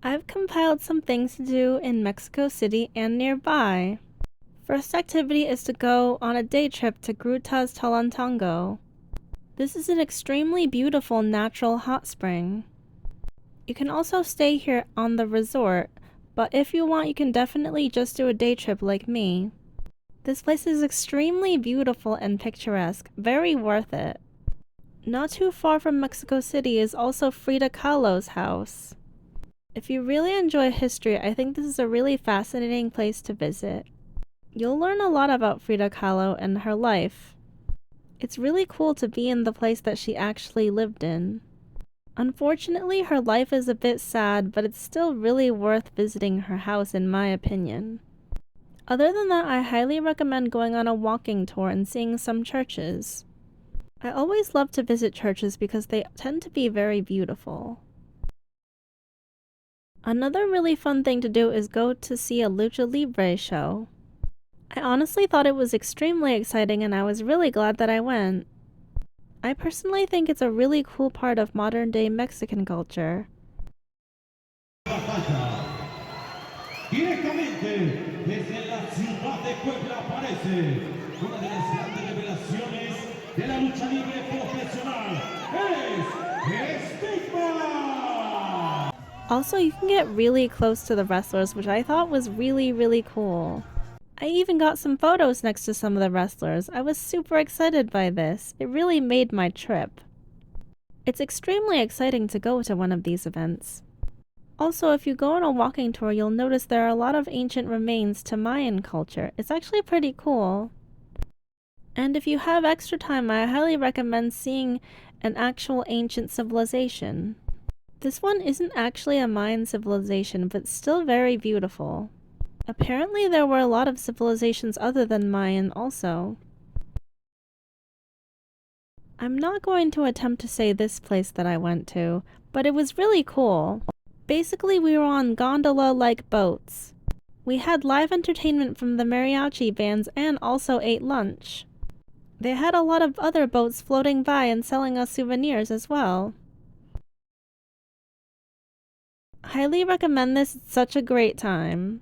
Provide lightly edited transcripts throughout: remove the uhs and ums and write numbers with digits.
I've compiled some things to do in Mexico City and nearby. First activity is to go on a day trip to Grutas Talantongo. This is an extremely beautiful natural hot spring. You can also stay here on the resort, but if you want you can definitely just do a day trip like me. This place is extremely beautiful and picturesque, very worth it. Not too far from Mexico City is also Frida Kahlo's house. If you really enjoy history, I think this is a really fascinating place to visit. You'll learn a lot about Frida Kahlo and her life. It's really cool to be in the place that she actually lived in. Unfortunately, her life is a bit sad, but it's still really worth visiting her house in my opinion. Other than that, I highly recommend going on a walking tour and seeing some churches. I always love to visit churches because they tend to be very beautiful. Another really fun thing to do is go to see a Lucha Libre show. I honestly thought it was extremely exciting and I was really glad that I went. I personally think it's a really cool part of modern day Mexican culture. Directamente desde la ciudad de Puebla aparece una de las grandes revelaciones de la lucha libre profesional, es Stigma! Also, you can get really close to the wrestlers, which I thought was really cool. I even got some photos next to some of the wrestlers. I was super excited by this. It really made my trip. It's extremely exciting to go to one of these events. Also, if you go on a walking tour, you'll notice there are a lot of ancient remains to Mayan culture. It's actually pretty cool. And if you have extra time, I highly recommend seeing an actual ancient civilization. This one isn't actually a Mayan civilization, but still very beautiful. Apparently there were a lot of civilizations other than Mayan also. I'm not going to attempt to say this place that I went to, but it was really cool. Basically, we were on gondola-like boats. We had live entertainment from the mariachi bands and also ate lunch. They had a lot of other boats floating by and selling us souvenirs as well. Highly recommend this, it's such a great time.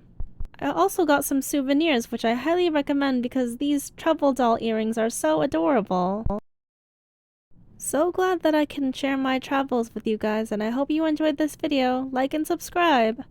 I also got some souvenirs which I highly recommend because these trouble doll earrings are so adorable. So glad that I can share my travels with you guys and I hope you enjoyed this video. Like and subscribe!